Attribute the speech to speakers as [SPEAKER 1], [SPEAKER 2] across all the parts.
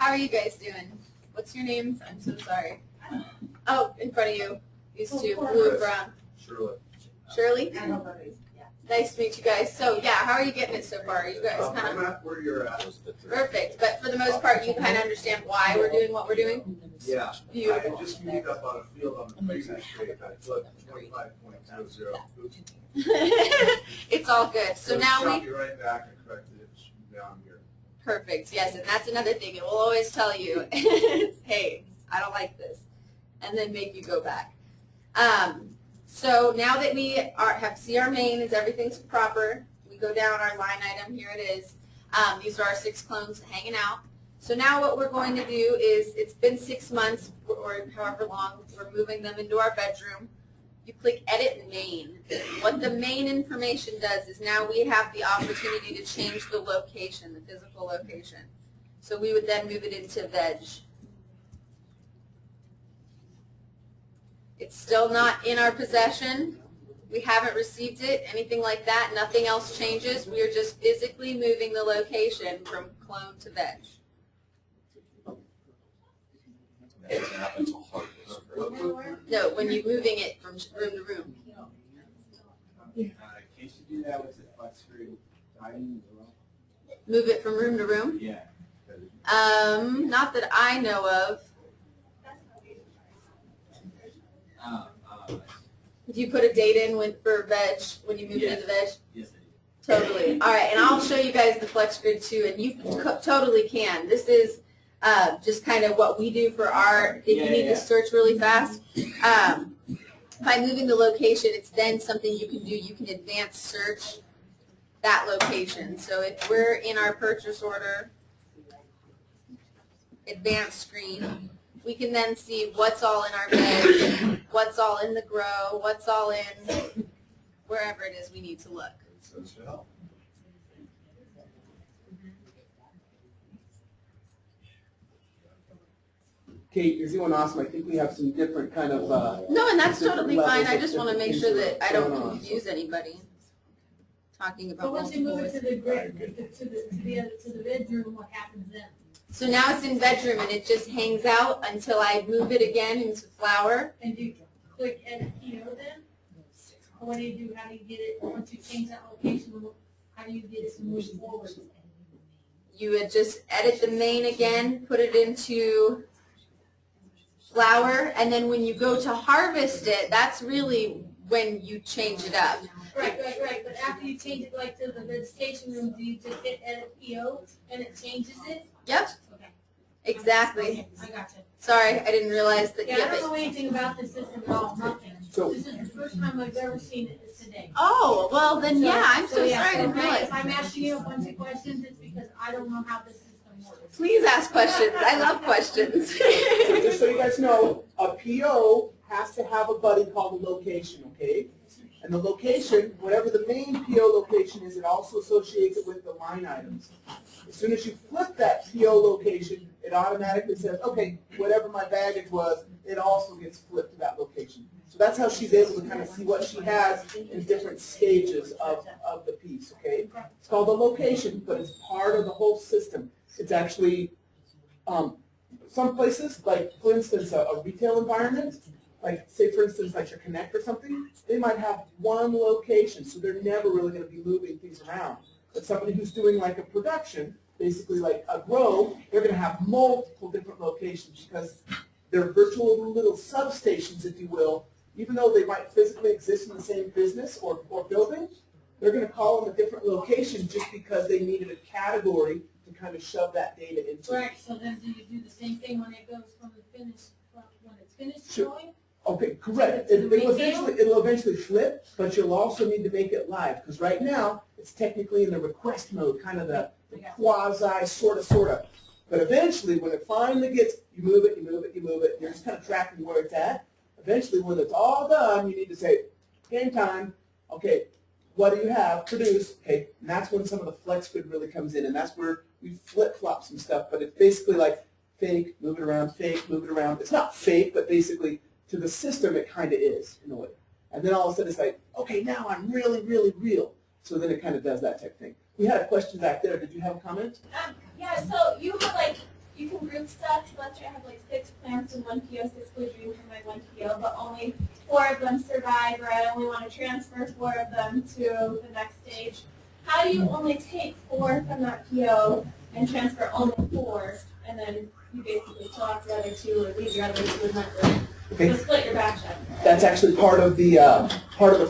[SPEAKER 1] How are you guys doing? What's your names? I'm so sorry. Oh, in front of you. These two, blue and brown.
[SPEAKER 2] Shirley.
[SPEAKER 1] Shirley? Nice to meet you guys. So, yeah, how are you getting it so far? You guys kind
[SPEAKER 2] I'm
[SPEAKER 1] of
[SPEAKER 2] at where you're at.
[SPEAKER 1] perfect, but for the most part, you kind of understand why we're doing what we're doing?
[SPEAKER 2] Yeah.
[SPEAKER 1] Beautiful.
[SPEAKER 2] I just moved up on a field on the previous page. I put 25.00.
[SPEAKER 1] It's all good. So now
[SPEAKER 2] shot you right back and corrected it down here.
[SPEAKER 1] perfect, yes, and that's another thing. It will always tell you, hey, I don't like this, and then make you go back. So now that we see our main is everything's proper, we go down our line item, here it is. These are our 6 clones hanging out. So now what we're going to do is, it's been 6 months or however long, we're moving them into our bedroom. You click Edit Main. What the main information does is now we have the opportunity to change the location, the physical location. So we would then move it into Veg. It's still not in our possession. We haven't received it, anything like that. Nothing else changes. We are just physically moving the location from clone to Veg. No, when you're moving it from room to room.
[SPEAKER 3] Can't you do that with the flex screen dining as well?
[SPEAKER 1] Move it from room to room?
[SPEAKER 3] Yeah.
[SPEAKER 1] Not that I know of. Do you put a date in for veg when you move it into veg?
[SPEAKER 3] Yes, I do.
[SPEAKER 1] Totally. All right, and I'll show you guys the flex grid too, and you totally can. This is just kind of what we do for our, if you need to search really fast. By moving the location, it's then something you can do. You can advance search that location. So if we're in our purchase order, advanced screen, we can then see what's all in our veg, what's all in the grow, what's all in wherever it is we need to look.
[SPEAKER 4] Kate, you're doing awesome. I think we have some different kind of
[SPEAKER 1] no, and that's totally fine. I just want to make sure
[SPEAKER 4] different
[SPEAKER 1] that I don't
[SPEAKER 4] going on.
[SPEAKER 1] confuse anybody talking about
[SPEAKER 5] But once you move
[SPEAKER 1] multiple
[SPEAKER 5] it to the grid, to the bedroom, what happens then?
[SPEAKER 1] So now it's in bedroom and it just hangs out until I move it again into flower.
[SPEAKER 5] And do you click edit PO then? Or what do you do? How do you get it, once you change that location, how do you get it to move forward?
[SPEAKER 1] You would just edit the main again, put it into flower, and then when you go to harvest it, that's really when you change it up.
[SPEAKER 5] Right. But after you change it like to the vegetation room, do you just hit edit PO and it changes it?
[SPEAKER 1] Yep,
[SPEAKER 5] Okay.
[SPEAKER 1] exactly.
[SPEAKER 5] I gotcha.
[SPEAKER 1] Sorry, I didn't realize that.
[SPEAKER 5] Yeah, I don't know anything about this system at all, nothing.
[SPEAKER 4] So-
[SPEAKER 5] This is the first time I've ever seen it today.
[SPEAKER 1] Oh, well then, yeah, I'm so sorry, I didn't realize.
[SPEAKER 5] If I'm asking you a bunch of questions, it's because I don't know how this system works.
[SPEAKER 1] Please ask questions. I love questions.
[SPEAKER 4] So just so you guys know, a PO has to have a button called a location, okay? And the location, whatever the main PO location is, it also associates it with the line items. As soon as you flip that PO location, it automatically says, okay, whatever my baggage was, it also gets flipped to that location. So that's how she's able to kind of see what she has in different stages of the piece, okay? It's called a location, but it's part of the whole system. It's actually, some places, like for instance, a retail environment, like say for instance like your Connect or something, they might have one location, so they're never really going to be moving things around. But somebody who's doing like a production, basically like a grow, they're going to have multiple different locations because they're virtual little substations, if you will. Even though they might physically exist in the same business or building, they're going to call them a different location just because they needed a category to kind of shove that data into.
[SPEAKER 5] Right, so then do you do the same thing when it goes from the finish, when it's finished
[SPEAKER 4] Sure.
[SPEAKER 5] showing?
[SPEAKER 4] Okay, correct.
[SPEAKER 5] To the
[SPEAKER 4] It'll eventually flip, but you'll also need to make it live because right now it's technically in the request mode, kind of the quasi sort of. But eventually, when it finally gets, you move it, you're just kind of tracking where it's at. Eventually, when it's all done, you need to say, game time. Okay, what do you have? Produce. Okay, and that's when some of the flex grid really comes in, and that's where we flip flop some stuff. But it's basically like fake, move it around, fake, move it around. It's not fake, but basically, to the system, it kind of is, in a way. And then all of a sudden, it's like, okay, now I'm really, really real. So then it kind of does that type thing. We had a question back there. Did you have a comment?
[SPEAKER 6] Yeah, so you you can group stuff. So let's say I have like 6 plants in one PO, 6 blue dreams in my one PO, but only 4 of them survive, or I only want to transfer 4 of them to the next stage. How do you only take 4 from that PO and transfer only 4, and then you basically fill out the other 2 or leave your other 2 and then
[SPEAKER 4] Okay.
[SPEAKER 6] split your batch up?
[SPEAKER 4] That's actually part of the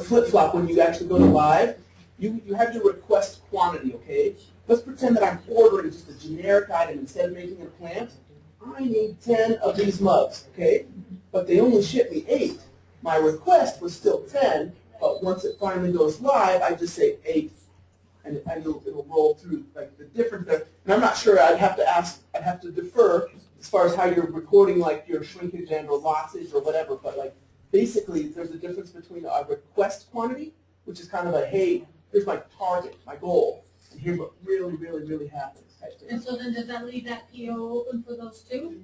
[SPEAKER 4] flip-flop when you actually go to live. You have your request quantity, okay? Let's pretend that I'm ordering just a generic item instead of making a plant. I need 10 of these mugs, okay? But they only ship me 8. My request was still 10, but once it finally goes live, I just say 8, and it'll roll through. Like the difference there, and I'm not sure. I'd have to defer as far as how you're recording like your shrinkage and or lossage or whatever. But like basically, there's a difference between a request quantity, which is kind of a hey, here's my target, my goal, and here's what really, really, really happens.
[SPEAKER 5] And so then does that leave that PO open for those 2?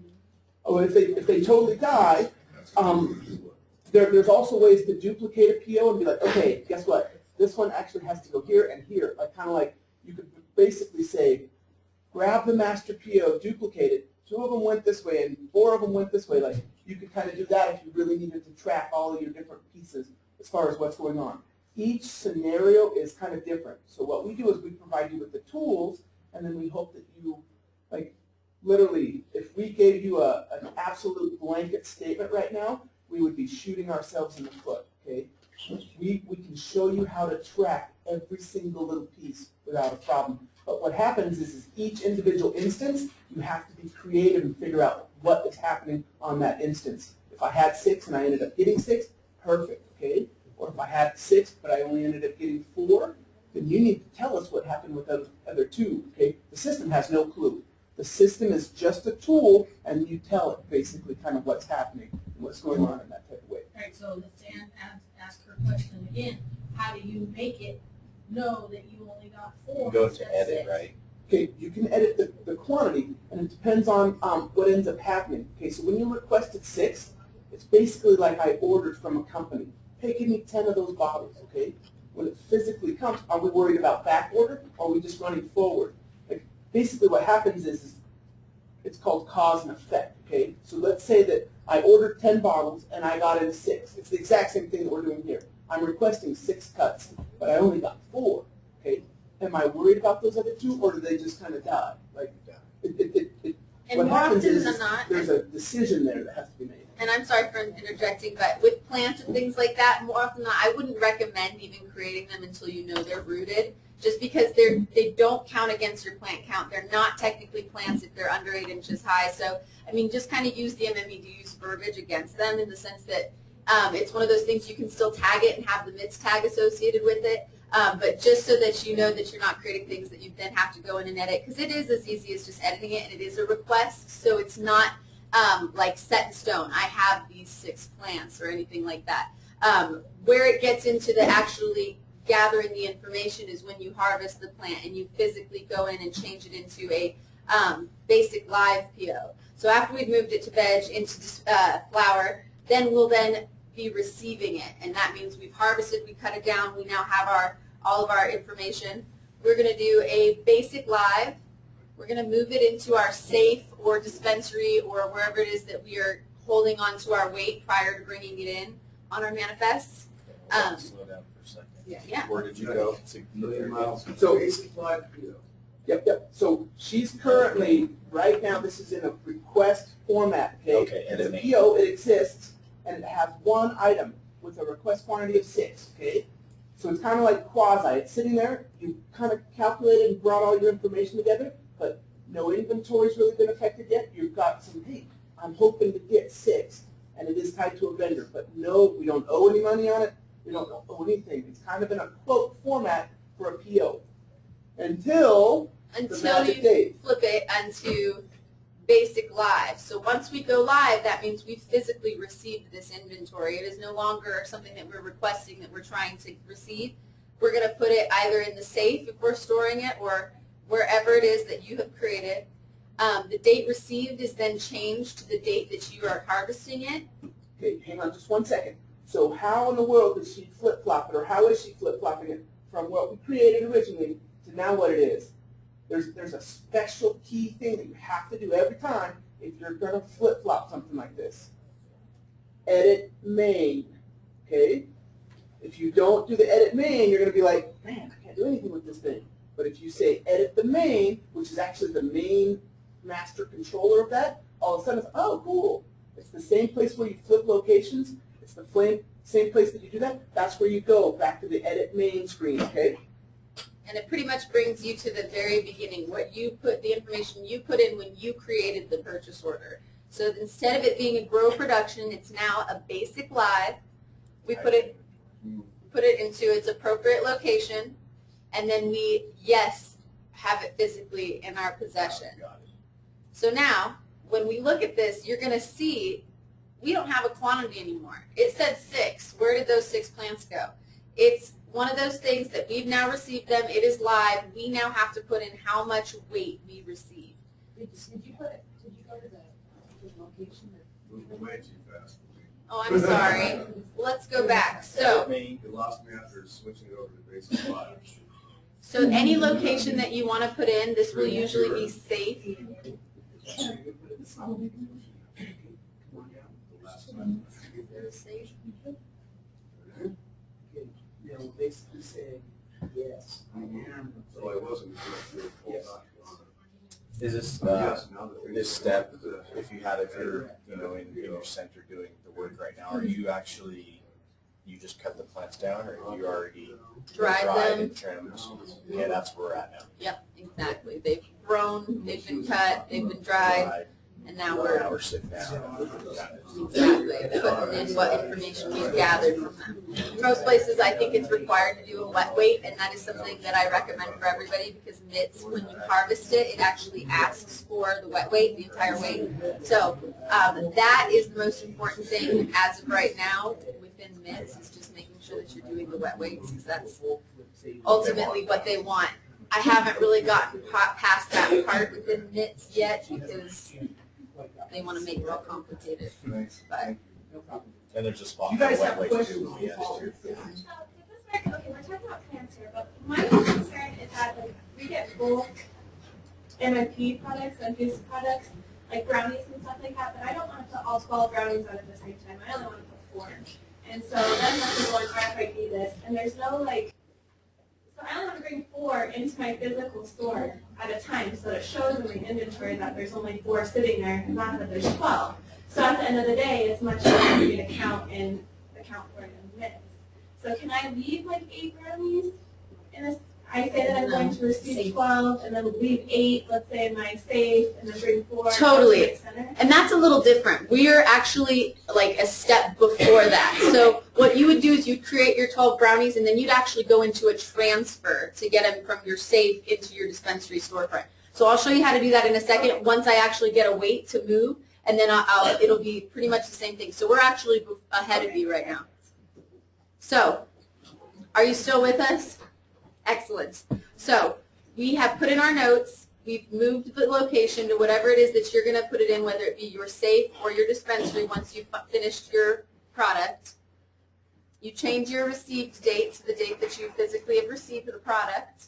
[SPEAKER 4] Oh, if they totally die, there's also ways to duplicate a PO and be like, okay, guess what? This one actually has to go here and here. Like kind of like you could basically say, grab the master PO, duplicate it. 2 of them went this way and 4 of them went this way. Like you could kind of do that if you really needed to track all of your different pieces as far as what's going on. Each scenario is kind of different. So what we do is we provide you with the tools, and then we hope that you, like, literally, if we gave you an absolute blanket statement right now, we would be shooting ourselves in the foot, okay? We can show you how to track every single little piece without a problem. But what happens is each individual instance, you have to be creative and figure out what is happening on that instance. If I had 6 and I ended up getting 6, perfect, okay? Or if I had 6 but I only ended up getting 4, then you need to tell us what happened with those other 2, okay? The system has no clue. The system is just a tool, and you tell it basically kind of what's happening and what's going on in that type of way.
[SPEAKER 5] All right, so let's ask her question again. How do you make it know that you only got 4?
[SPEAKER 7] Go
[SPEAKER 5] instead
[SPEAKER 7] to
[SPEAKER 5] of
[SPEAKER 7] edit,
[SPEAKER 5] 6?
[SPEAKER 7] right?
[SPEAKER 4] Okay, you can edit the quantity, and it depends on what ends up happening. Okay, so when you requested 6, it's basically like I ordered from a company. Hey, give me 10 of those bottles, okay? When it physically comes, are we worried about back order, or are we just running forward? Like, basically what happens is it's called cause and effect, okay? So let's say that I ordered 10 bottles and I got in 6. It's the exact same thing that we're doing here. I'm requesting 6 cuts, but I only got 4, okay? Am I worried about those other 2, or do they just kind of die? Like,
[SPEAKER 1] And
[SPEAKER 4] what
[SPEAKER 1] more
[SPEAKER 4] happens
[SPEAKER 1] often
[SPEAKER 4] is
[SPEAKER 1] than not,
[SPEAKER 4] there's a decision there that has to be made.
[SPEAKER 1] and I'm sorry for interjecting, but with plants and things like that, more often than not, I wouldn't recommend even creating them until you know they're rooted, just because they don't count against your plant count. They're not technically plants if they're under 8 inches high. So, I mean, just kind of use the MMED use verbiage against them in the sense that it's one of those things you can still tag it and have the MITS tag associated with it, but just so that you know that you're not creating things that you then have to go in and edit, because it is as easy as just editing it, and it is a request, so it's not like set in stone. I have these 6 plants or anything like that. Where it gets into the actually gathering the information is when you harvest the plant and you physically go in and change it into a basic live PO. So after we've moved it to veg into flower, then we'll then be receiving it, and that means we've harvested, we cut it down, we now have all of our information. We're going to do a basic live. We're going to move it into our safe or dispensary or wherever it is that we are holding on to our weight prior to bringing it in on our manifests.
[SPEAKER 7] Slow down for a second.
[SPEAKER 1] Yeah.
[SPEAKER 7] Where did you go?
[SPEAKER 2] Million miles.
[SPEAKER 4] So-
[SPEAKER 2] Basic live PO.
[SPEAKER 4] Yep. So she's currently, right now, this is in a request format, okay?
[SPEAKER 7] Okay,
[SPEAKER 4] It's a
[SPEAKER 7] editing.
[SPEAKER 4] PO, it exists, and it has one item with a request quantity of 6, okay? So it's kind of like quasi. It's sitting there, you kind of calculated and brought all your information together, but no inventory's really been affected yet. You've got some, hey, I'm hoping to get 6, and it is tied to a vendor, but no, we don't owe any money on it. We don't owe anything. It's kind of in a quote format for a PO. Until the magic
[SPEAKER 1] you
[SPEAKER 4] date.
[SPEAKER 1] flip it onto basic live. So once we go live, that means we've physically received this inventory. It is no longer something that we're requesting that we're trying to receive. We're going to put it either in the safe if we're storing it or wherever it is that you have created. The date received is then changed to the date that you are harvesting it.
[SPEAKER 4] Okay, hang on just one second. So how in the world does she flip-flop it, or how is she flip-flopping it from what we created originally to now what it is? there's a special key thing that you have to do every time if you're going to flip-flop something like this. Edit main, okay? If you don't do the edit main, you're going to be like, man, I can't do anything with this thing. But if you say edit the main, which is actually the main master controller of that, all of a sudden it's, oh, cool. It's the same place where you flip locations. It's the same place that you do that. That's where you go, back to the edit main screen, okay?
[SPEAKER 1] And it pretty much brings you to the very beginning, what you put, the information you put in when you created the purchase order. So instead of it being a grow production, it's now a basic live. We put it into its appropriate location, and then we, yes, have it physically in our possession. So now, when we look at this, you're going to see we don't have a quantity anymore. It said 6. Where did those 6 plants go? It's one of those things that we've now received them. It is live. We now have to put in how much weight we received.
[SPEAKER 5] Did you go to the location?
[SPEAKER 2] Moving way too fast.
[SPEAKER 1] Oh, I'm sorry. Let's go back. So,
[SPEAKER 2] You lost me after switching it over to basic live.
[SPEAKER 1] so any location that you want to put in, this will usually be safe.
[SPEAKER 4] They'll basically say, yes, I am.
[SPEAKER 2] So I wasn't doing the full
[SPEAKER 4] Yes.
[SPEAKER 2] document.
[SPEAKER 7] Is this,
[SPEAKER 2] Yes, now that things-
[SPEAKER 7] this step, if you're, you know, in your center doing the work right now, are you actually, you just cut the plants down, or you already
[SPEAKER 1] Dried them.
[SPEAKER 7] and trimmed? Yeah, that's where we're at now.
[SPEAKER 1] Yep, exactly. They've grown, they've been cut, they've been dried, and now we're
[SPEAKER 7] sitting down.
[SPEAKER 1] exactly putting in what information we've gathered from them. In most places, I think it's required to do a wet weight, and that is something that I recommend for everybody because knits, when you harvest it, it actually asks for the wet weight, the entire weight. So that is the most important thing as of right now within knits, is just making sure that you're doing the wet weights, because that's ultimately what they want. I haven't really gotten past that part within knits yet because they want to make it all complicated. But
[SPEAKER 7] And there's a spot
[SPEAKER 4] You
[SPEAKER 7] for
[SPEAKER 4] guys
[SPEAKER 7] wet
[SPEAKER 4] have
[SPEAKER 7] weight
[SPEAKER 4] questions?
[SPEAKER 7] too. Yes.
[SPEAKER 6] Okay, we're talking about plants here, but my concern is that like, we get bulk MIP products and juice products, like brownies and stuff like that, but I don't want to put all 12 brownies out at the same time. I only want to put 4. And so then I'm going, RFID this, and there's no like, so I only want to bring 4 into my physical store at a time, so it shows in my inventory that there's only 4 sitting there, not that there's 12. So at the end of the day, it's much easier for me to count for it in minutes. So can I leave like 8 brownies in a, I say that I'm going to receive 12 and then leave 8, let's say in my safe, and then bring 4.
[SPEAKER 1] Totally.
[SPEAKER 6] To the center?
[SPEAKER 1] And that's a little different. We are actually like a step before that. So what you would do is you'd create your 12 brownies, and then you'd actually go into a transfer to get them from your safe into your dispensary storefront. So I'll show you how to do that in a second once I actually get a weight to move, and then it'll be pretty much the same thing. So we're actually ahead of you right now. So are you still with us? Excellent. So we have put in our notes. We've moved the location to whatever it is that you're going to put it in, whether it be your safe or your dispensary once you've finished your product. You change your received date to the date that you physically have received the product,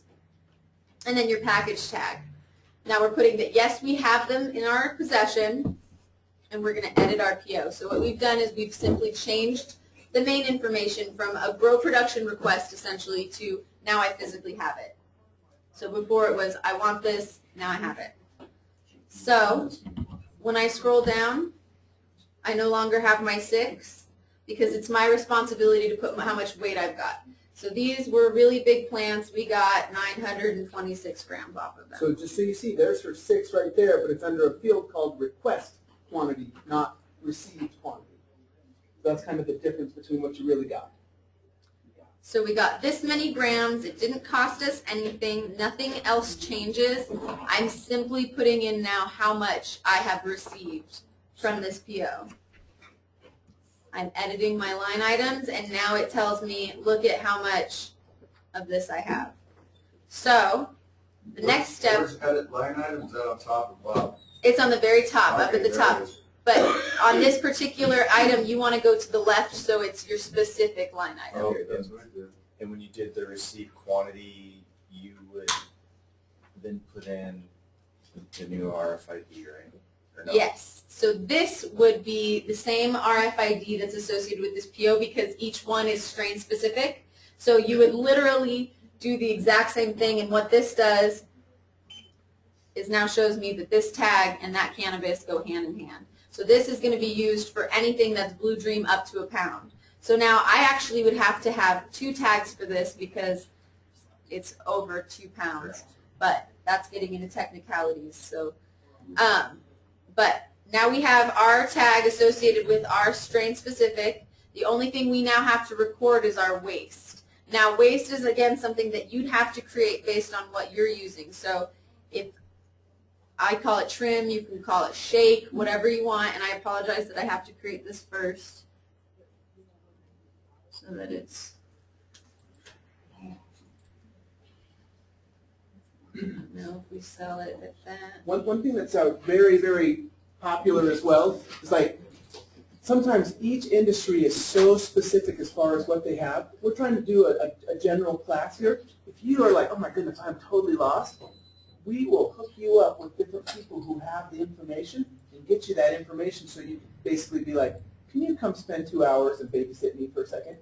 [SPEAKER 1] and then your package tag. Now we're putting that, yes, we have them in our possession, and we're going to edit our PO. So what we've done is we've simply changed the main information from a grow production request essentially to now I physically have it. So before it was, I want this, now I have it. So when I scroll down, I no longer have my 6 because it's my responsibility to put how much weight I've got. So these were really big plants. We got 926 grams off of them.
[SPEAKER 4] So just so you see, there's her 6 right there, but it's under a field called request quantity, not received quantity. So that's kind of the difference between what you really got.
[SPEAKER 1] So we got this many grams. It didn't cost us anything. Nothing else changes. I'm simply putting in now how much I have received from this PO. I'm editing my line items, and now it tells me, look at how much of this I have. So the next step,
[SPEAKER 2] Where's edit line items? Is that on top or bottom?
[SPEAKER 1] it's on the very top, up at the
[SPEAKER 2] there
[SPEAKER 1] top.
[SPEAKER 2] it is.
[SPEAKER 1] But on this particular item, you want to go to the left so it's your specific line item.
[SPEAKER 2] Okay, that's what I did.
[SPEAKER 7] And when you did the received quantity, you would then put in the new RFID, right? Or no?
[SPEAKER 1] Yes. So this would be the same RFID that's associated with this PO because each one is strain specific. So you would literally do the exact same thing, and what this does is now shows me that this tag and that cannabis go hand in hand. So this is going to be used for anything that's Blue Dream up to 1 pound. So now I actually would have to have 2 tags for this because it's over 2 pounds. But that's getting into technicalities. So, but now we have our tag associated with our strain specific. The only thing we now have to record is our waste. Now waste is again something that you'd have to create based on what you're using. So if I call it trim, you can call it shake, whatever you want, and I apologize that I have to create this first so that it's, I don't know if we sell it at that.
[SPEAKER 4] One thing that's very, very popular as well is like sometimes each industry is so specific as far as what they have. We're trying to do a general class here. If you are like, oh my goodness, I'm totally lost, we will hook you up with different people who have the information and get you that information so you can basically be like, can you come spend 2 hours and babysit me for a second?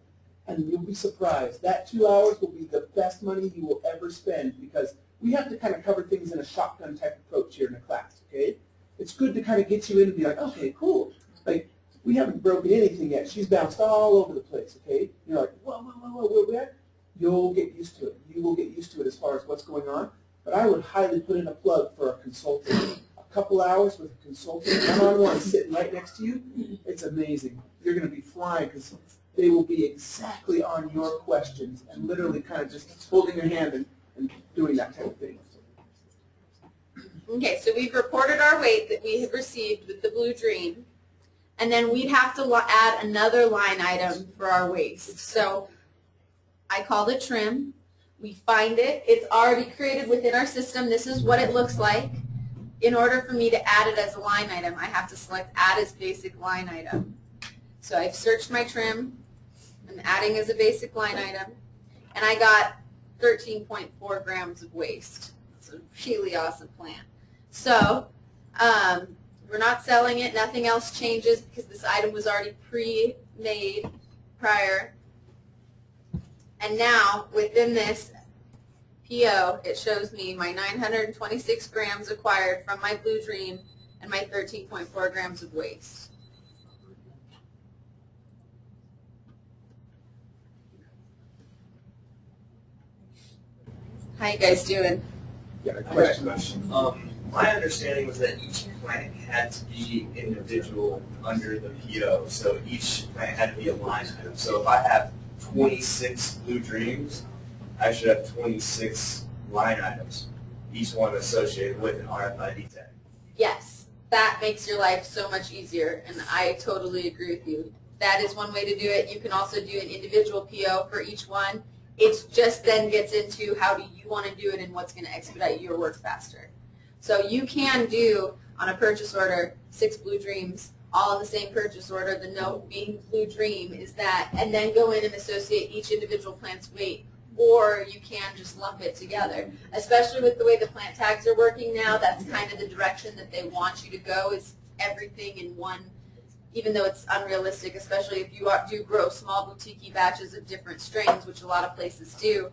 [SPEAKER 4] And you'll be surprised. That 2 hours will be the best money you will ever spend because we have to kind of cover things in a shotgun type approach here in the class, okay? It's good to kind of get you in and be like, okay, cool. Like, we haven't broken anything yet. She's bounced all over the place, okay? You're like, whoa, where we at? You'll get used to it. You will get used to it as far as what's going on. But I would highly put in a plug for a consultant. A couple hours with a consultant, one-on-one, sitting right next to you, it's amazing. You're going to be flying because they will be exactly on your questions and literally kind of just holding your hand and doing that type of thing.
[SPEAKER 1] Okay, so we've reported our weight that we have received with the Blue Dream, and then we'd have to add another line item for our waste. So I called it trim. We find it. It's already created within our system. This is what it looks like. In order for me to add it as a line item, I have to select Add as Basic Line Item. So I've searched my trim. I'm adding as a basic line item, and I got 13.4 grams of waste. It's a really awesome plant. So we're not selling it. Nothing else changes because this item was already pre-made prior. And now within this PO, it shows me my 926 grams acquired from my Blue Dream and my 13.4 grams of waste. How you guys doing?
[SPEAKER 4] Yeah, a
[SPEAKER 3] I got a
[SPEAKER 4] question.
[SPEAKER 3] question. My understanding was that each plant had to be individual under the PO, so each plant had to be a line item. So if I have 26 Blue Dreams, I should have 26 line items, each one associated with an RFID tag.
[SPEAKER 1] Yes, that makes your life so much easier, and I totally agree with you. That is one way to do it. You can also do an individual PO for each one. It just then gets into how do you want to do it and what's going to expedite your work faster. So you can do, on a purchase order, 6 Blue Dreams, all in the same purchase order. The note being Blue Dream is that, and then go in and associate each individual plant's weight. Or you can just lump it together. Especially with the way the plant tags are working now, that's kind of the direction that they want you to go, is everything in one, even though it's unrealistic, especially if you do grow small boutique batches of different strains, which a lot of places do.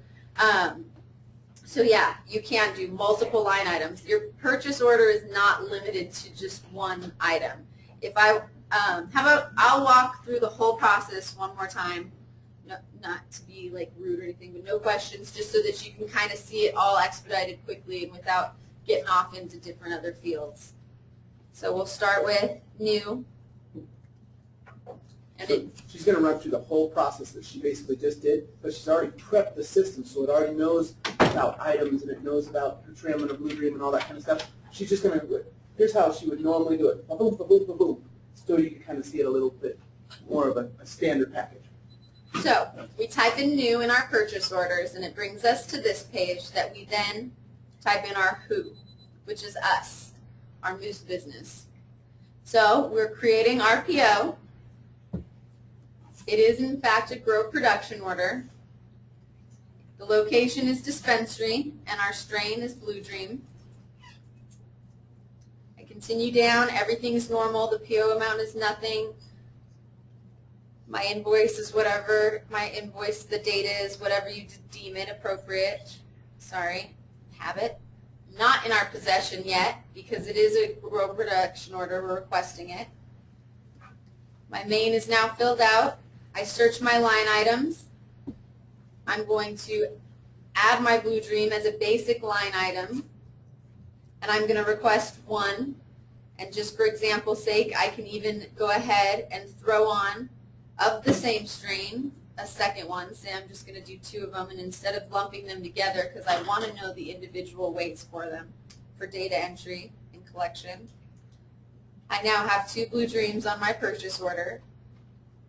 [SPEAKER 1] So yeah, you can do multiple line items. Your purchase order is not limited to just one item. If I, how about I'll walk through the whole process one more time. No, not to be like rude or anything, but no questions, just so that you can kind of see it all expedited quickly and without getting off into different other fields. So we'll start with new. And
[SPEAKER 4] So she's going to run through the whole process that she basically just did, but she's already prepped the system, so it already knows about items and it knows about her trim and her Blue Dream and all that kind of stuff. She's just going to, here's how she would normally do it. Ba-boom, ba-boom, ba-boom. So you can kind of see it a little bit more of a standard package.
[SPEAKER 1] so we type in new in our purchase orders, and it brings us to this page that we then type in our who, which is us, our Moose business. So we're creating our PO. It is in fact a grow production order. The The location is dispensary, and our strain is Blue Dream. I continue down, everything's normal, the PO amount is nothing. My invoice is whatever, the data is whatever you deem it appropriate. Sorry, have it. Not in our possession yet, because it is a grow production order, we're requesting it. My main is now filled out. I search my line items. I'm going to add my Blue Dream as a basic line item, and I'm going to request one. And just for example's sake, I can even go ahead and throw on, of the same strain, a second one. Say I'm just going to do 2 of them, and instead of lumping them together, because I want to know the individual weights for them for data entry and collection, I now have 2 Blue Dreams on my purchase order.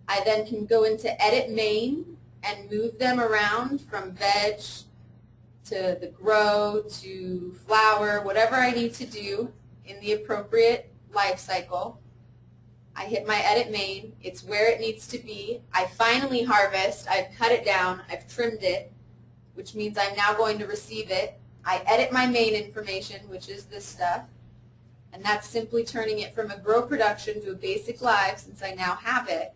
[SPEAKER 1] I then can go into Edit Main and move them around from veg to the grow to flower, whatever I need to do in the appropriate life cycle. I hit my Edit Main. It's where it needs to be. I finally harvest. I've cut it down. I've trimmed it, which means I'm now going to receive it. I edit my main information, which is this stuff, and that's simply turning it from a grow production to a basic live, since I now have it,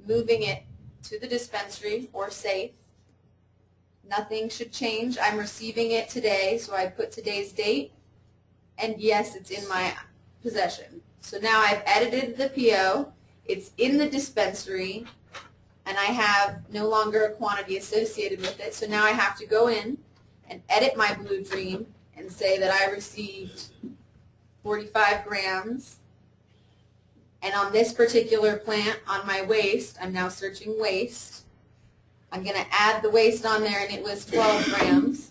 [SPEAKER 1] moving it to the dispensary or safe. Nothing should change. I'm receiving it today, so I put today's date, and yes, it's in my possession. So now I've edited the PO, it's in the dispensary, and I have no longer a quantity associated with it. So now I have to go in and edit my Blue Dream and say that I received 45 grams. And on this particular plant, on my waste, I'm now searching waste. I'm going to add the waste on there, and it was 12 grams.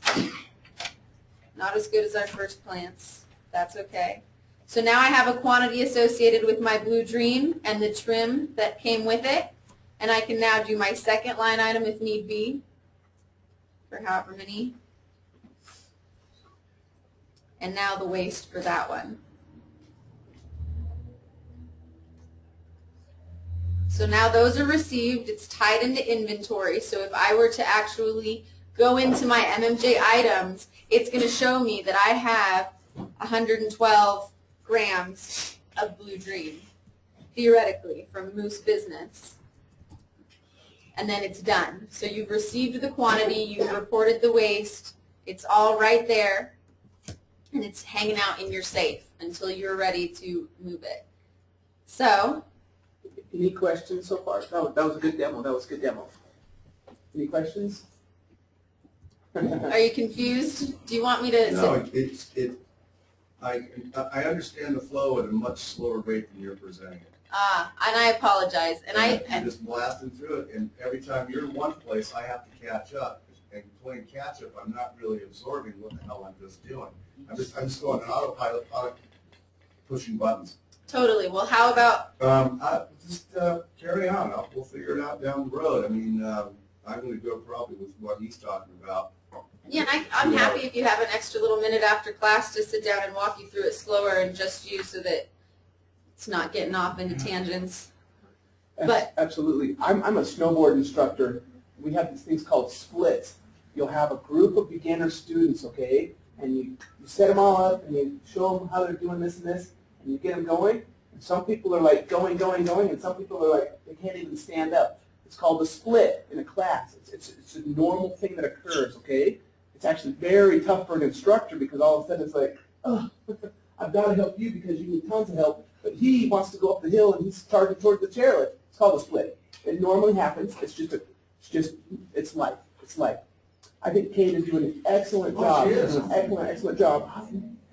[SPEAKER 1] Not as good as our first plants. That's okay. So now I have a quantity associated with my Blue Dream and the trim that came with it, and I can now do my second line item if need be, for however many, and now the waste for that one. So now those are received, it's tied into inventory, so if I were to actually go into my MMJ items, it's going to show me that I have 112 grams of Blue Dream, theoretically, from Moose Business. And then it's done. So you've received the quantity, you've reported the waste, it's all right there, and it's hanging out in your safe until you're ready to move it. So,
[SPEAKER 4] any questions so far? No, that was a good demo. That was a good demo. Any questions?
[SPEAKER 1] are you confused? Do you want me to?
[SPEAKER 2] No, I understand the flow at a much slower rate than you're presenting it.
[SPEAKER 1] And I apologize. And
[SPEAKER 2] You're just blasting through it, and every time you're in one place, I have to catch up. And playing catch up, I'm not really absorbing what the hell I'm just doing. I'm just going on autopilot, pushing buttons.
[SPEAKER 1] Totally. Well, how about?
[SPEAKER 2] Just carry on. We'll figure it out down the road. I mean, I'm going to go probably with what he's talking about.
[SPEAKER 1] Yeah, and I'm happy if you have an extra little minute after class to sit down and walk you through it slower and just you, so that it's not getting off into tangents. But
[SPEAKER 4] absolutely. I'm a snowboard instructor. We have these things called splits. You'll have a group of beginner students, okay, and you set them all up and you show them how they're doing this and this, and you get them going. And some people are like going, and some people are like they can't even stand up. It's called a split in a class. It's a normal thing that occurs, okay? It's actually very tough for an instructor because all of a sudden it's like, oh, I've got to help you because you need tons of help. But he wants to go up the hill and he's charging toward the chairlift. It's called a split. It normally happens. It's life. It's life. I think Kate is doing an excellent job.
[SPEAKER 2] She is.
[SPEAKER 4] Excellent job.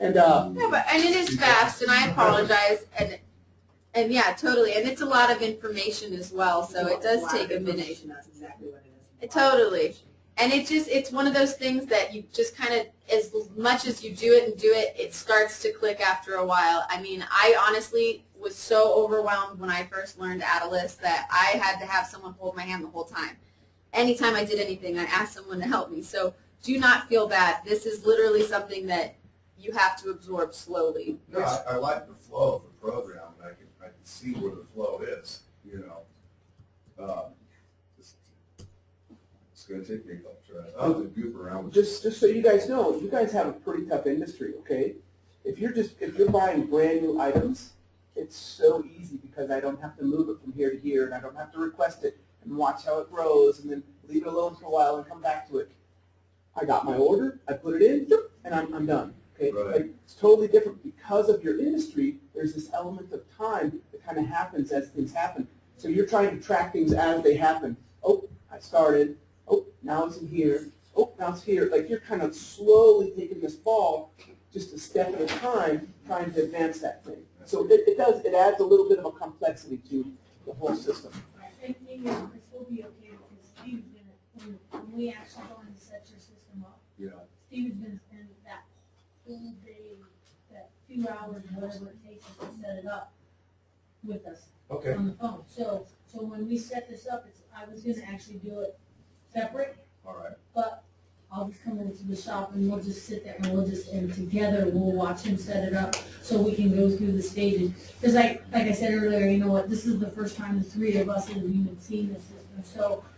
[SPEAKER 4] And
[SPEAKER 1] yeah, and it is fast, and I apologize, and yeah, totally, and it's a lot of information as well, so it does take a minute.
[SPEAKER 8] That's exactly what it is.
[SPEAKER 1] Totally. And it's one of those things that you just kind of, as much as you do it, it starts to click after a while. I mean, I honestly was so overwhelmed when I first learned Adilas that I had to have someone hold my hand the whole time. Anytime I did anything, I asked someone to help me. So do not feel bad. This is literally something that you have to absorb slowly.
[SPEAKER 2] No, I like the flow of the program. I can see where the flow is, you know. It's gonna take me a couple tries. I'll have to goof around with
[SPEAKER 4] Just so you guys know, you guys have a pretty tough industry, okay? If you're buying brand new items, it's so easy because I don't have to move it from here to here, and I don't have to request it and watch how it grows, and then leave it alone for a while and come back to it. I got my order, I put it in, and I'm done. Okay,
[SPEAKER 2] Right.
[SPEAKER 4] like, it's totally different because of your industry. There's this element of time that kind of happens as things happen. So you're trying to track things as they happen. Oh, I started. Oh, now it's in here. Oh, now it's here. Like you're kind of slowly taking this ball, just a step at a time, trying to advance that thing. So it adds a little bit of a complexity to the whole system.
[SPEAKER 5] I think this will be okay because Steve's gonna, when we actually go in to set your system up,
[SPEAKER 2] Yeah.
[SPEAKER 5] Steve's gonna spend that whole day, that 2 hours, whatever it takes us to set it up with us
[SPEAKER 2] Okay.
[SPEAKER 5] on the phone. So when we set this up, I was gonna actually do it separate,
[SPEAKER 2] All right.
[SPEAKER 5] but I'll just come into the shop and we'll just sit there and together we'll watch him set it up so we can go through the stages. Because like I said earlier, you know what, this is the first time the three of us have even seen this system.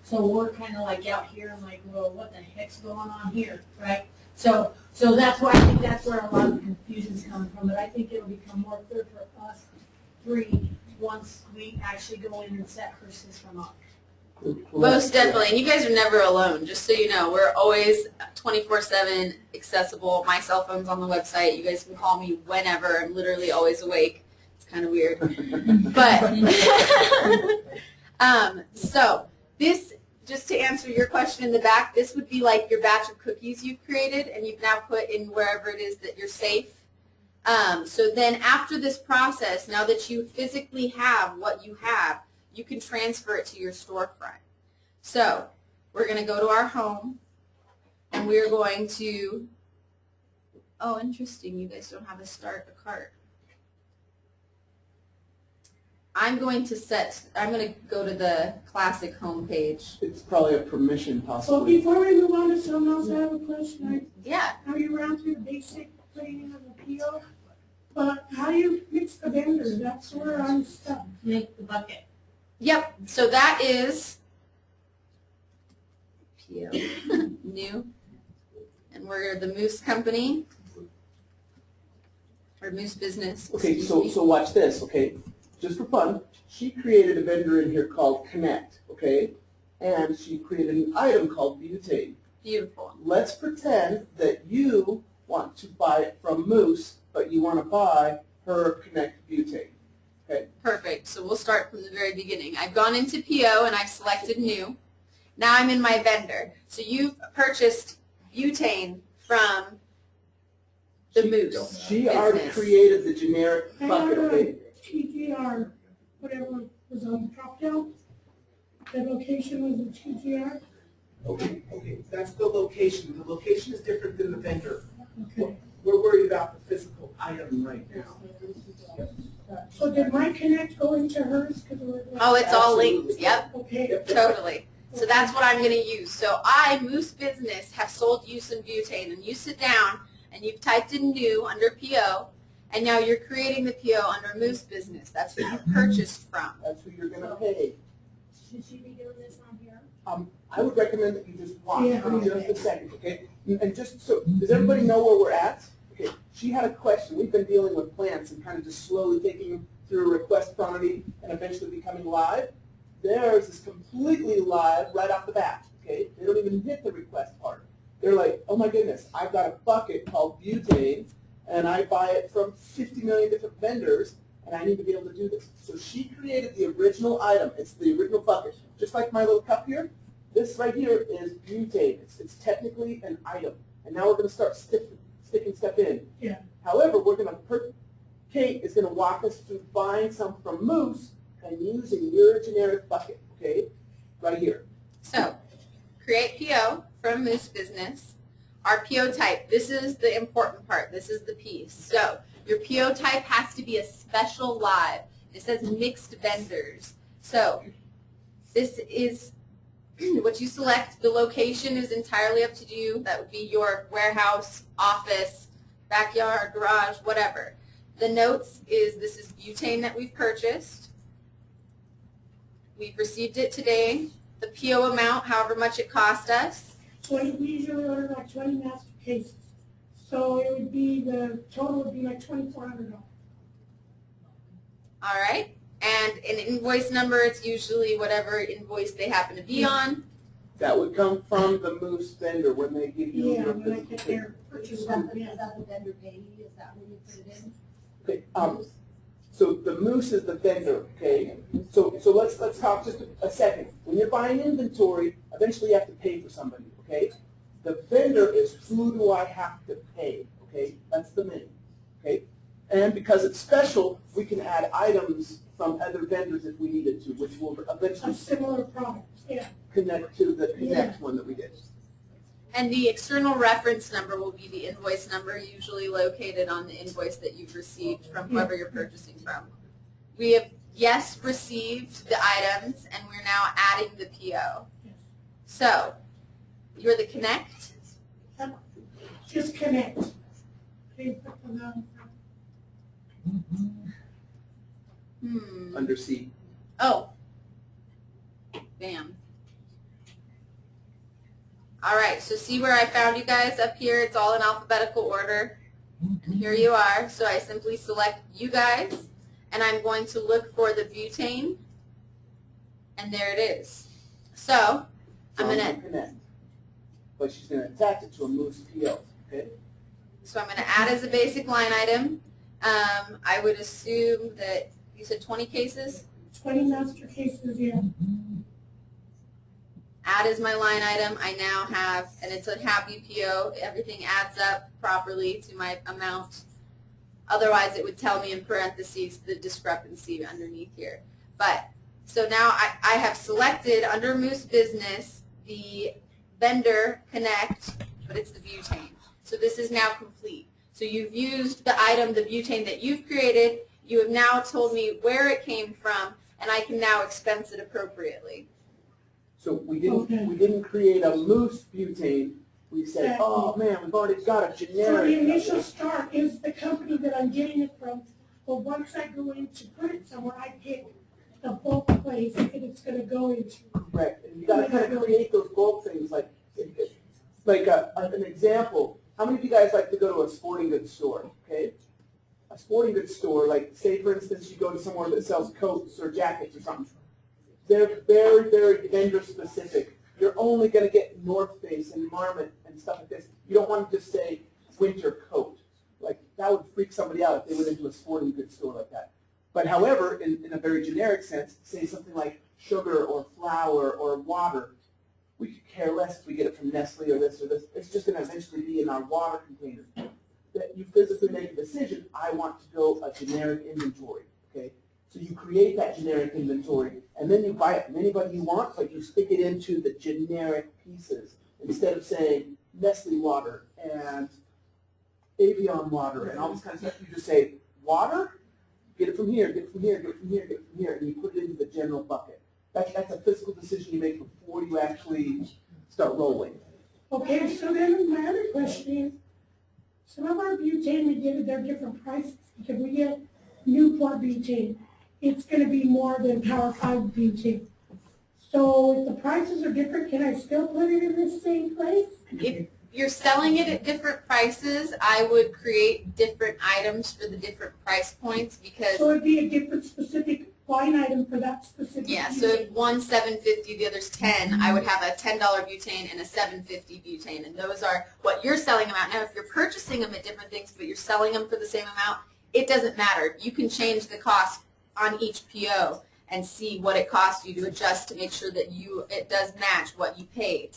[SPEAKER 5] So we're kind of like out here and like, well, what the heck's going on here, right? So that's why I think that's where a lot of the confusion's coming from. But I think it'll become more clear for us three once we actually go in and set her system up.
[SPEAKER 1] Most definitely, and you guys are never alone, just so you know. We're always 24/7 accessible. My cell phone's on the website. You guys can call me whenever. I'm literally always awake. It's kind of weird. But, so this, just to answer your question in the back, this would be like your batch of cookies you've created, and you've now put in wherever it is that you're safe. So then after this process, now that you physically have what you have, you can transfer it to your storefront. So we're going to go to our home, and we're going to, oh, interesting, you guys don't have a start a cart. I'm going to go to the classic home page.
[SPEAKER 4] It's probably a permission
[SPEAKER 5] Well,
[SPEAKER 4] possibly.
[SPEAKER 5] before we move on to someone else, I have a question.
[SPEAKER 1] Yeah.
[SPEAKER 5] How you ran through the basic putting of the PO, but how do you mix the vendors? That's where I'm stuck. Make the bucket.
[SPEAKER 1] Yep. So that is PO, new, and we're the Moose Company, or Moose Business.
[SPEAKER 4] Okay, so watch this, okay? Just for fun, she created a vendor in here called Connect, okay? And she created an item called butane.
[SPEAKER 1] Beautiful.
[SPEAKER 4] Let's pretend that you want to buy it from Moose, but you want to buy her Connect butane. Okay.
[SPEAKER 1] Perfect. So we'll start from the very beginning. I've gone into PO and I've selected new. Now I'm in my vendor. So you've purchased butane from the Moose.
[SPEAKER 4] She already created the generic bucket, okay?
[SPEAKER 5] TGR, whatever was on the drop down. The location was the TGR.
[SPEAKER 4] Okay, that's the location. The location is different than the vendor.
[SPEAKER 5] Okay.
[SPEAKER 4] We're worried about the physical item right now.
[SPEAKER 5] So did my Connect go into hers?
[SPEAKER 1] Oh, it's all
[SPEAKER 4] Absolutely.
[SPEAKER 1] linked. Yep.
[SPEAKER 5] Okay.
[SPEAKER 1] Totally. So that's what I'm going to use. So Moose Business, have sold you some butane, and you sit down and you've typed in new under PO, and now you're creating the PO under Moose Business. That's who you purchased from.
[SPEAKER 4] That's who you're going to pay.
[SPEAKER 5] Should she be doing this on here?
[SPEAKER 4] I would recommend that you just watch
[SPEAKER 5] Yeah.
[SPEAKER 4] for just a second, okay? And just so, does everybody know where we're at? Okay, she had a question. We've been dealing with plants and kind of just slowly taking them through a request quantity and eventually becoming live. Theirs is completely live right off the bat, okay? They don't even hit the request part. They're like, oh my goodness, I've got a bucket called butane, and I buy it from 50 million different vendors, and I need to be able to do this. So she created the original item. It's the original bucket. Just like my little cup here, this right here is butane. It's technically an item. And now we're going to start sticking stuff in.
[SPEAKER 5] Yeah.
[SPEAKER 4] However, we're going to, Kate is going to walk us through buying some from Moose and using your generic bucket, okay, right here.
[SPEAKER 1] So create PO from Moose Business. Our PO type, this is the important part. This is the piece. So your PO type has to be a special live. It says mixed vendors. So this is what you select. The location is entirely up to you. That would be your warehouse, office, backyard, garage, whatever. The notes is this is butane that we've purchased. We've received it today. the PO amount, however much it cost us.
[SPEAKER 8] We usually order like 20 master cases. So it would be, the total would be like $2,400.
[SPEAKER 1] All right. And an invoice number, it's usually whatever invoice they happen to be on.
[SPEAKER 4] That would come from the Moose vendor when they give you
[SPEAKER 8] Yeah,
[SPEAKER 4] your
[SPEAKER 8] when I
[SPEAKER 4] physical
[SPEAKER 8] get
[SPEAKER 4] kit.
[SPEAKER 8] their purchase
[SPEAKER 5] Is
[SPEAKER 8] order.
[SPEAKER 5] that the vendor payee? Is that where you put it in?
[SPEAKER 4] Okay, so the Moose is the vendor, okay? So let's talk just a second. When you're buying inventory, eventually you have to pay for somebody, okay? The vendor is who do I have to pay, okay? That's the name, okay? And because it's special, we can add items from other vendors if we needed to, which will eventually
[SPEAKER 8] A similar product, yeah.
[SPEAKER 4] connect to the Connect one that we did.
[SPEAKER 1] And the external reference number will be the invoice number usually located on the invoice that you've received from whoever you're purchasing from. We have, yes, received the items, and we're now adding the PO. So, you're the Connect.
[SPEAKER 8] Just connect. Okay, put them on.
[SPEAKER 4] Under C.
[SPEAKER 1] Oh. Bam. All right, so see where I found you guys up here? It's all in alphabetical order. And here you are. So I simply select you guys, and I'm going to look for the butane. And there it is. So I'm going to
[SPEAKER 4] Connect. But she's going to attach it to a Moose PO, okay?
[SPEAKER 1] So I'm going to add as a basic line item. I would assume that you said 20 cases.
[SPEAKER 8] 20 master cases, yeah.
[SPEAKER 1] Add as my line item. I now have, and it's a happy PO. Everything adds up properly to my amount. Otherwise, it would tell me in parentheses the discrepancy underneath here. But so now I have selected under Moose Business the vendor Connect, but it's the butane. So this is now complete. So you've used the item, the butane that you've created. You have now told me where it came from, and I can now expense it appropriately.
[SPEAKER 4] So we didn't create a Moose butane. We said, oh man, we've already got a
[SPEAKER 8] So
[SPEAKER 4] generic.
[SPEAKER 8] the initial start is the company that I'm getting it from. But once I go in to put it somewhere, I pick the bulk place that it's going to go into.
[SPEAKER 4] Correct. And you got to kind of create those bulk things. Like an example, how many of you guys like to go to a sporting goods store? Okay, a sporting goods store, like say for instance, you go to somewhere that sells coats or jackets or something. They're very, very vendor specific. You're only going to get North Face and Marmot and stuff like this. You don't want to just say winter coat. Like that would freak somebody out if they went into a sporting goods store like that. But however, in a very generic sense, say something like sugar or flour or water, we could care less if we get it from Nestle or this or this. It's just going to eventually be in our water container. That you physically make a decision, I want to go a generic inventory, okay? So you create that generic inventory, and then you buy it from anybody you want, but you stick it into the generic pieces. Instead of saying Nestle water and Avion water and all this kind of stuff, you just say water, get it from here, get it from here, get it from here, get it from here, and you put it into the general bucket. That's a physical decision you make before you actually start rolling.
[SPEAKER 8] Okay, so then my other question is, some of our butane we get, they're different prices. If we get Newport butane, it's going to be more than Power 5 butane. So if the prices are different, can I still put it in the same place?
[SPEAKER 1] If you're selling it at different prices, I would create different items for the different price points because
[SPEAKER 8] So it'd be a different specific line item for that specific
[SPEAKER 1] yeah, so
[SPEAKER 8] butane.
[SPEAKER 1] if one's $7.50, the other's $10, I would have a $10 butane and a $7.50 butane, and those are what you're selling them at. Now, if you're purchasing them at different things, but you're selling them for the same amount, it doesn't matter. You can change the cost on each PO and see what it costs you to adjust to make sure that it does match what you paid.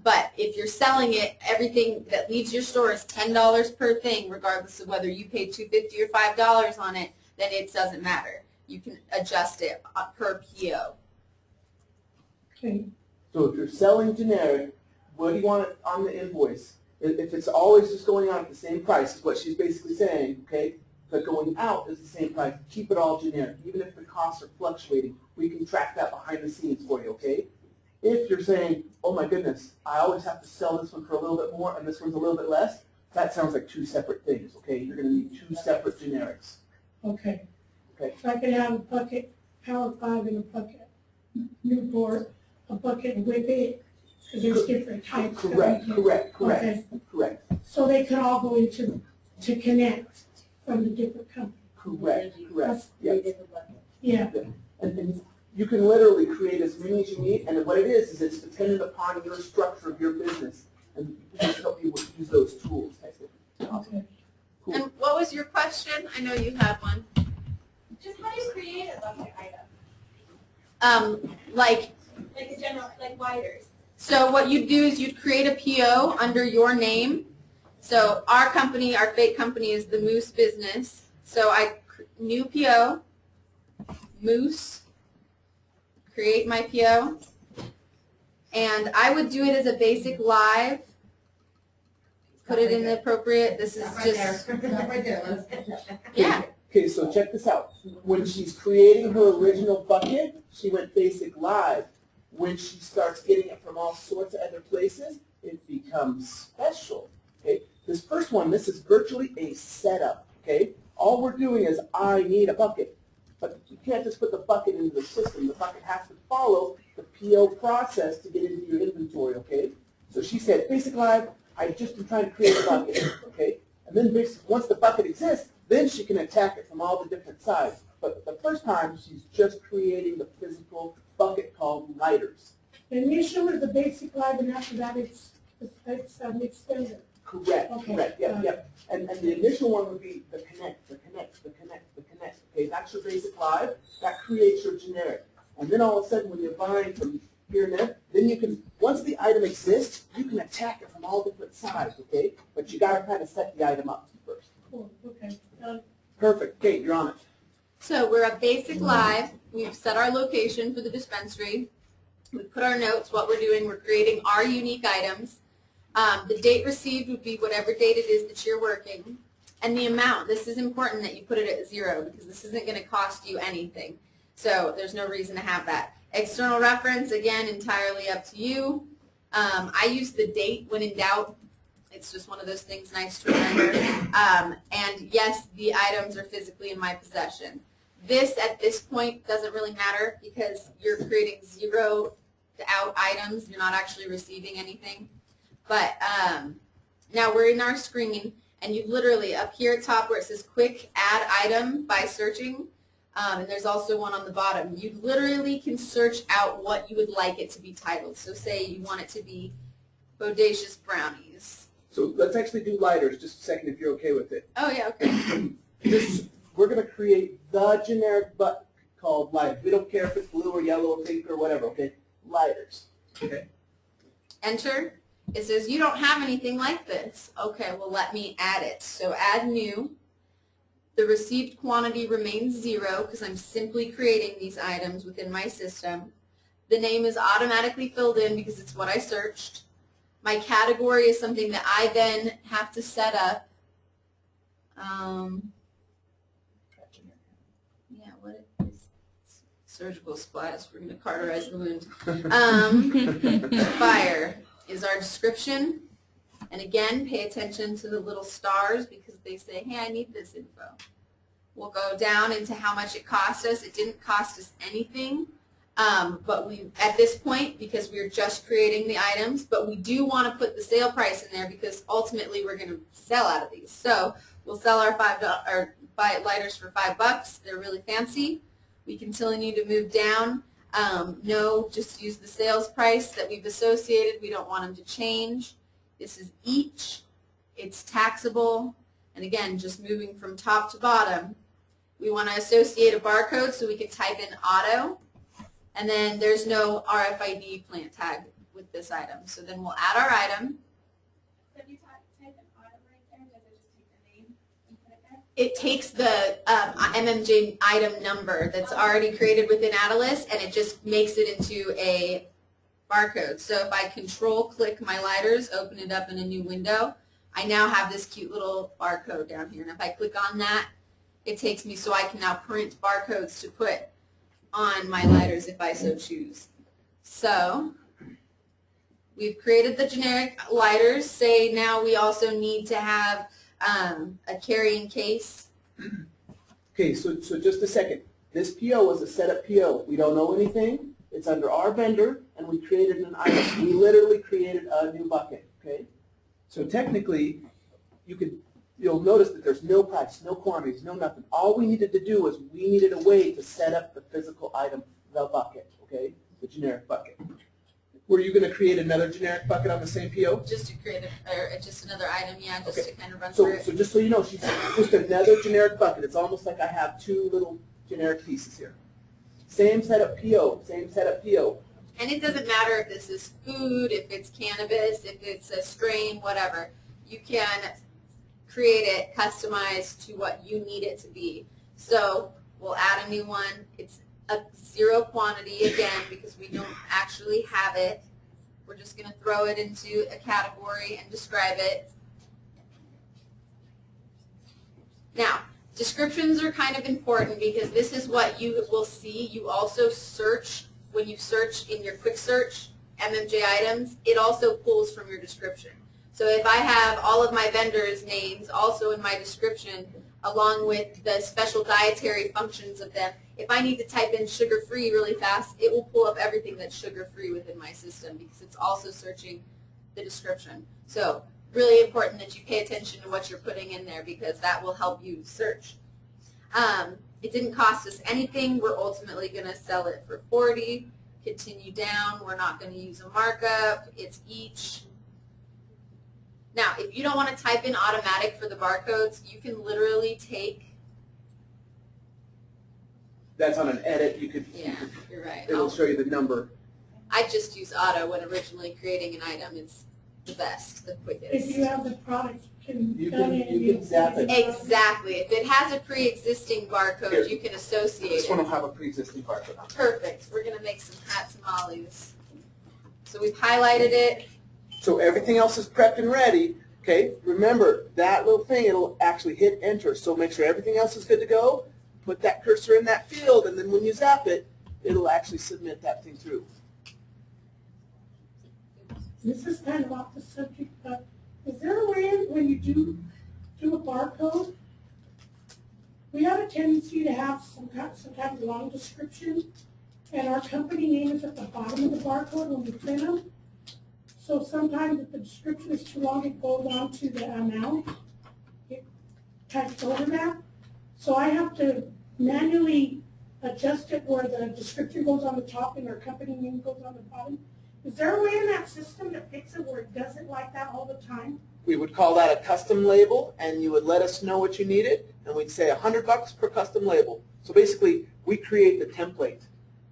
[SPEAKER 1] But if you're selling it, everything that leaves your store is $10 per thing, regardless of whether you paid $2.50 or $5 on it, then it doesn't matter. You can adjust it per PO.
[SPEAKER 8] Okay.
[SPEAKER 4] So if you're selling generic, what do you want on the invoice? If it's always just going out at the same price, is what she's basically saying, okay? But going out is the same price. Keep it all generic. Even if the costs are fluctuating, we can track that behind the scenes for you, okay? If you're saying, oh my goodness, I always have to sell this one for a little bit more and this one's a little bit less, that sounds like two separate things, okay? You're going to need two separate generics.
[SPEAKER 8] Okay.
[SPEAKER 4] Okay.
[SPEAKER 8] So I could have a bucket Power 5 and a bucket Newport, a bucket with it, because there's different types. that we
[SPEAKER 4] Correct,
[SPEAKER 8] can-
[SPEAKER 4] correct, correct,
[SPEAKER 8] Okay.
[SPEAKER 4] correct,
[SPEAKER 8] So they could all go into, to connect from the different companies.
[SPEAKER 4] correct, correct, yes.
[SPEAKER 8] Yeah,
[SPEAKER 4] And you can literally create as many as you need, and what it is it's dependent upon your structure of your business, and we just help you use those tools.
[SPEAKER 8] okay.
[SPEAKER 4] Cool.
[SPEAKER 1] And what was your question? I know you had one.
[SPEAKER 6] Just how do you create a bucket item?
[SPEAKER 1] Like,
[SPEAKER 6] Like a general, like widers.
[SPEAKER 1] so what you'd do is you'd create a PO under your name. So our company, our fake company is the Moose Business. So new PO, Moose, create my PO. And I would do it as a basic live. Put it in the appropriate, this is just, yeah.
[SPEAKER 4] Okay, so check this out. When she's creating her original bucket, she went basic live. When she starts getting it from all sorts of other places, it becomes special. Okay, this first one, this is virtually a setup. Okay, all we're doing is I need a bucket, but you can't just put the bucket into the system. The bucket has to follow the PO process to get into your inventory. Okay, so she said basic live. I just am trying to create a bucket. Okay, and then once the bucket exists, then she can attack it from all the different sides. But the first time, she's just creating the physical bucket called lighters.
[SPEAKER 8] The initial is the basic live, and after that it's extended.
[SPEAKER 4] Correct,
[SPEAKER 8] Okay.
[SPEAKER 4] correct, yep, yep. And the initial one would be the connect, the connect, the connect, the connect. Okay, that's your basic live. That creates your generic. And then all of a sudden, when you're buying from here and there, then you can, once the item exists, you can attack it from all different sides, okay? But you gotta kind of set the item up first.
[SPEAKER 8] Cool, okay.
[SPEAKER 4] Perfect, Kate, you're on it.
[SPEAKER 1] So we're at basic live. We've set our location for the dispensary. We put our notes, what we're doing. We're creating our unique items. The date received would be whatever date it is that you're working. And the amount, this is important that you put it at 0 because this isn't going to cost you anything. So there's no reason to have that. External reference, again, entirely up to you. I use the date when in doubt. It's just one of those things nice to remember. And yes, the items are physically in my possession. This, at this point, doesn't really matter because you're creating 0 out items. You're not actually receiving anything. But now we're in our screen, and you literally, up here at top where it says quick add item by searching, and there's also one on the bottom, you literally can search out what you would like it to be titled. So say you want it to be Bodacious Brownies.
[SPEAKER 4] So let's actually do lighters just a second if you're okay with it.
[SPEAKER 1] Oh, yeah, okay.
[SPEAKER 4] We're going to create the generic bucket called lighters. We don't care if it's blue or yellow or pink or whatever, okay? Lighters. Okay.
[SPEAKER 1] Enter. It says, you don't have anything like this. Okay, well, let me add it. So add new. The received quantity remains 0 because I'm simply creating these items within my system. The name is automatically filled in because it's what I searched. My category is something that I then have to set up. Yeah, what is surgical supplies? We're going to cauterize the wound. Fire is our description. And again, pay attention to the little stars because they say, hey, I need this info. We'll go down into how much it cost us. It didn't cost us anything. But we, at this point, because we're just creating the items, but we do want to put the sale price in there because ultimately we're going to sell out of these. So we'll sell our buy lighters for $5. They're really fancy. We continue to move down. No, just use the sales price that we've associated. We don't want them to change. This is each. It's taxable. And again, just moving from top to bottom. We want to associate a barcode so we can type in auto. And then there's no RFID plant tag with this item. So then we'll add our item.
[SPEAKER 6] So if you type an item right there, does it just take the name and put it there?
[SPEAKER 1] It takes the MMJ item number that's already created within Adilas, and it just makes it into a barcode. So if I control-click my lighters, open it up in a new window, I now have this cute little barcode down here. And if I click on that, it takes me so I can now print barcodes to put on my lighters if I so choose. So we've created the generic lighters. Say now we also need to have a carrying case.
[SPEAKER 4] Okay, so just a second. This PO is a setup PO. We don't know anything. It's under our vendor, and we created an item. We literally created a new bucket, okay? So technically, you'll notice that there's no price, no quantities, no nothing. All we needed to do was we needed a way to set up the physical item, the bucket, okay? The generic bucket. Were you going to create another generic bucket on the same PO?
[SPEAKER 1] Just to create just another item, yeah, just
[SPEAKER 4] Okay.
[SPEAKER 1] to kind of run
[SPEAKER 4] So,
[SPEAKER 1] through it.
[SPEAKER 4] so just so you know, she's just another generic bucket. It's almost like I have two little generic pieces here. Same setup PO, same setup PO.
[SPEAKER 1] And it doesn't matter if this is food, if it's cannabis, if it's a strain, whatever. You can create it customized to what you need it to be. So we'll add a new one. It's a 0 quantity again because we don't actually have it. We're just going to throw it into a category and describe it. Now, descriptions are kind of important because this is what you will see. You also search, when you search in your quick search, MMJ items, it also pulls from your description. So if I have all of my vendors' names also in my description, along with the special dietary functions of them, if I need to type in sugar-free really fast, it will pull up everything that's sugar-free within my system because it's also searching the description. So really important that you pay attention to what you're putting in there because that will help you search. It didn't cost us anything. We're ultimately going to sell it for $40. Continue down. We're not going to use a markup. It's each. Now, if you don't want to type in automatic for the barcodes, you can literally take.
[SPEAKER 4] That's on an edit.
[SPEAKER 1] Yeah, you're right.
[SPEAKER 4] It'll show you the number.
[SPEAKER 1] I just use auto when originally creating an item. It's the best, the quickest.
[SPEAKER 8] If you have the product,
[SPEAKER 4] You can zap it.
[SPEAKER 1] Exactly. If it has a pre-existing barcode,
[SPEAKER 4] Here.
[SPEAKER 1] you can associate
[SPEAKER 4] This one
[SPEAKER 1] it.
[SPEAKER 4] will have a pre-existing barcode on it.
[SPEAKER 1] Perfect. We're going to make some hot tamales. So we've highlighted it.
[SPEAKER 4] So everything else is prepped and ready. Okay, remember that little thing, it'll actually hit enter. So make sure everything else is good to go. Put that cursor in that field, and then when you zap it, it'll actually submit that thing through.
[SPEAKER 8] This is kind of off the subject, but is there a way when you do a barcode, we have a tendency to have sometimes long description, and our company name is at the bottom of the barcode when we print them. So sometimes if the description is too long, it goes on to the amount. It types over that. So I have to manually adjust it where the description goes on the top and our company name goes on the bottom. Is there a way in that system to fix it where it does it like that all the time?
[SPEAKER 4] We would call that a custom label, and you would let us know what you needed, and we'd say $100 per custom label. So basically, we create the template.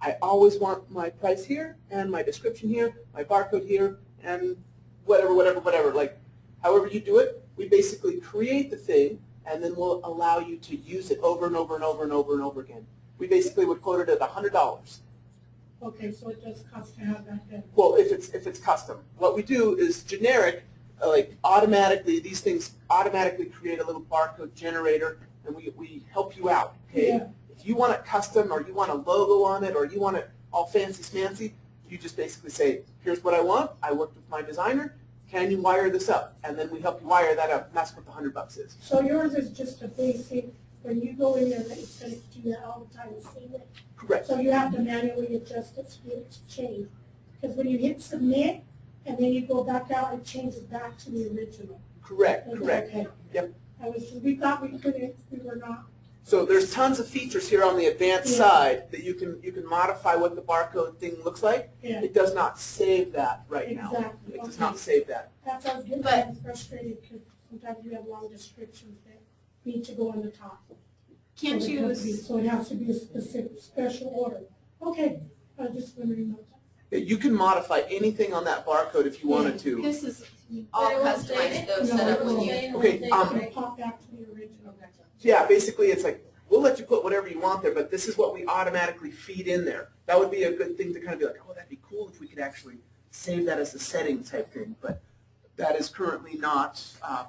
[SPEAKER 4] I always want my price here, and my description here, my barcode here, and whatever. Like, however you do it, we basically create the thing, and then we'll allow you to use it over and over and over and over and over again. We basically would quote it at $100.
[SPEAKER 8] Okay, so it does cost to have that then.
[SPEAKER 4] Well, if it's custom. What we do is generic, like automatically, these things automatically create a little barcode generator, and we help you out, okay?
[SPEAKER 8] Yeah.
[SPEAKER 4] If you want it custom, or you want a logo on it, or you want it all fancy-smancy, you just basically say, here's what I want. I worked with my designer. Can you wire this up? And then we help you wire that up, and that's what the $100 is.
[SPEAKER 8] So yours is just a basic, when you go in there, it's going to do that all the time and save it.
[SPEAKER 4] Correct.
[SPEAKER 8] So you have to manually adjust it to get it to change. Because when you hit submit, and then you go back out, it changes back to the original.
[SPEAKER 4] Correct.
[SPEAKER 8] Okay.
[SPEAKER 4] Yep.
[SPEAKER 8] We thought we couldn't, we were not.
[SPEAKER 4] So there's tons of features here on the advanced
[SPEAKER 8] Yeah.
[SPEAKER 4] side that you can modify what the barcode thing looks like.
[SPEAKER 8] Yeah.
[SPEAKER 4] It does not save that right now.
[SPEAKER 8] Exactly.
[SPEAKER 4] It does
[SPEAKER 8] Okay.
[SPEAKER 4] not save that.
[SPEAKER 8] That's how I was getting
[SPEAKER 1] But-
[SPEAKER 8] kind of frustrated because sometimes you have long descriptions that need to go on the top.
[SPEAKER 1] Can't
[SPEAKER 8] So it has to be-
[SPEAKER 1] you?
[SPEAKER 8] So it has to be a specific, special order. Okay, I was just wondering about that.
[SPEAKER 4] Yeah, you can modify anything on that barcode if you wanted to.
[SPEAKER 1] This is all customized though,
[SPEAKER 8] No,
[SPEAKER 1] set up
[SPEAKER 8] it
[SPEAKER 1] with
[SPEAKER 8] won't.
[SPEAKER 1] you.
[SPEAKER 4] Okay,
[SPEAKER 8] It'll pop back to the original.
[SPEAKER 4] Yeah, basically it's like, we'll let you put whatever you want there, but this is what we automatically feed in there. That would be a good thing to kind of be like, oh, that'd be cool if we could actually save that as a setting type thing, but that is currently not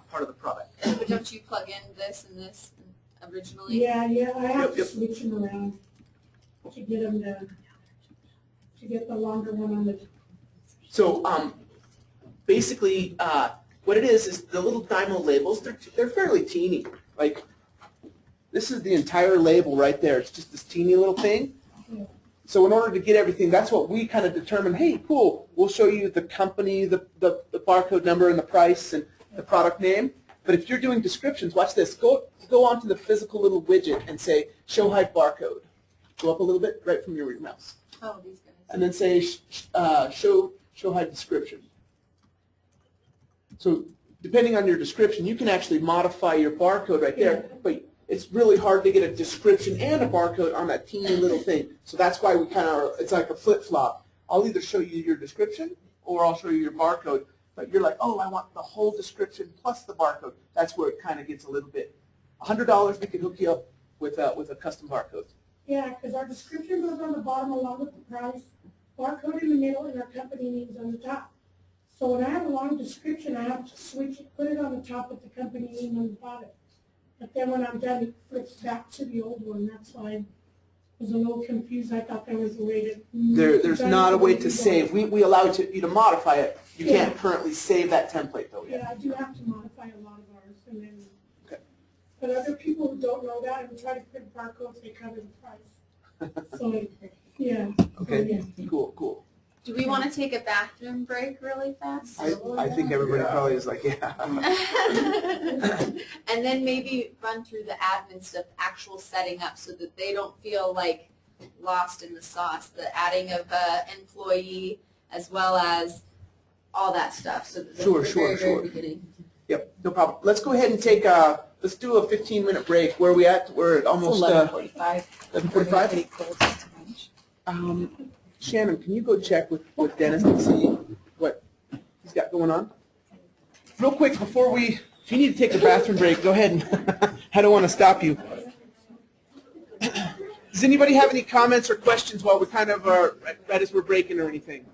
[SPEAKER 4] part of the product.
[SPEAKER 1] But don't you plug in this and this originally?
[SPEAKER 8] Yeah, I have to
[SPEAKER 4] Yep.
[SPEAKER 8] switch them around to get them to get the longer one on the.
[SPEAKER 4] So basically what it is the little Dymo labels, they're fairly teeny. Like, this is the entire label right there. It's just this teeny little thing.
[SPEAKER 8] Yeah.
[SPEAKER 4] So in order to get everything, that's what we kind of determine, hey, cool, we'll show you the company, the barcode number and the price and the product name. But if you're doing descriptions, watch this. Go onto the physical little widget and say, show hide barcode. Go up a little bit, right from your mouse.
[SPEAKER 1] Oh, these guys.
[SPEAKER 4] And then say, show hide description. So depending on your description, you can actually modify your barcode right there. But it's really hard to get a description and a barcode on that teeny little thing. So that's why we kind of, it's like a flip-flop. I'll either show you your description or I'll show you your barcode. But you're like, oh, I want the whole description plus the barcode. That's where it kind of gets a little bit. $100, we can hook you up with a custom barcode.
[SPEAKER 8] Yeah, because our description goes on the bottom along with the price, barcode in the middle, and our company names on the top. So when I have a long description, I have to switch it, put it on the top with the company name on the bottom. But then when I'm done, it flips back to the old one. That's why I was a little confused. I thought there was a way to...
[SPEAKER 4] There's not a way to save. We allow you to modify it. You can't currently save that template, though, yet.
[SPEAKER 8] Yeah, I do have to modify a lot of ours. And then,
[SPEAKER 4] okay.
[SPEAKER 8] But other people who don't know that and try to print barcodes, they cover the price. So, yeah.
[SPEAKER 4] Okay,
[SPEAKER 8] So, yeah.
[SPEAKER 4] cool.
[SPEAKER 1] Do we want to take a bathroom break really fast?
[SPEAKER 4] I think everybody probably is like, yeah.
[SPEAKER 1] And then maybe run through the admin stuff, actual setting up, so that they don't feel like lost in the sauce. The adding of employee as well as all that stuff. So
[SPEAKER 4] Sure.
[SPEAKER 1] very beginning.
[SPEAKER 4] Yep, no problem. Let's go ahead and take let's do a 15-minute break. Where are we at? We're at almost
[SPEAKER 9] 11:45.
[SPEAKER 4] 11:45? Shannon, can you go check with Dennis and see what he's got going on? Real quick, before if you need to take a bathroom break, go ahead. And I don't want to stop you. Does anybody have any comments or questions while we kind of are right as we're breaking or anything?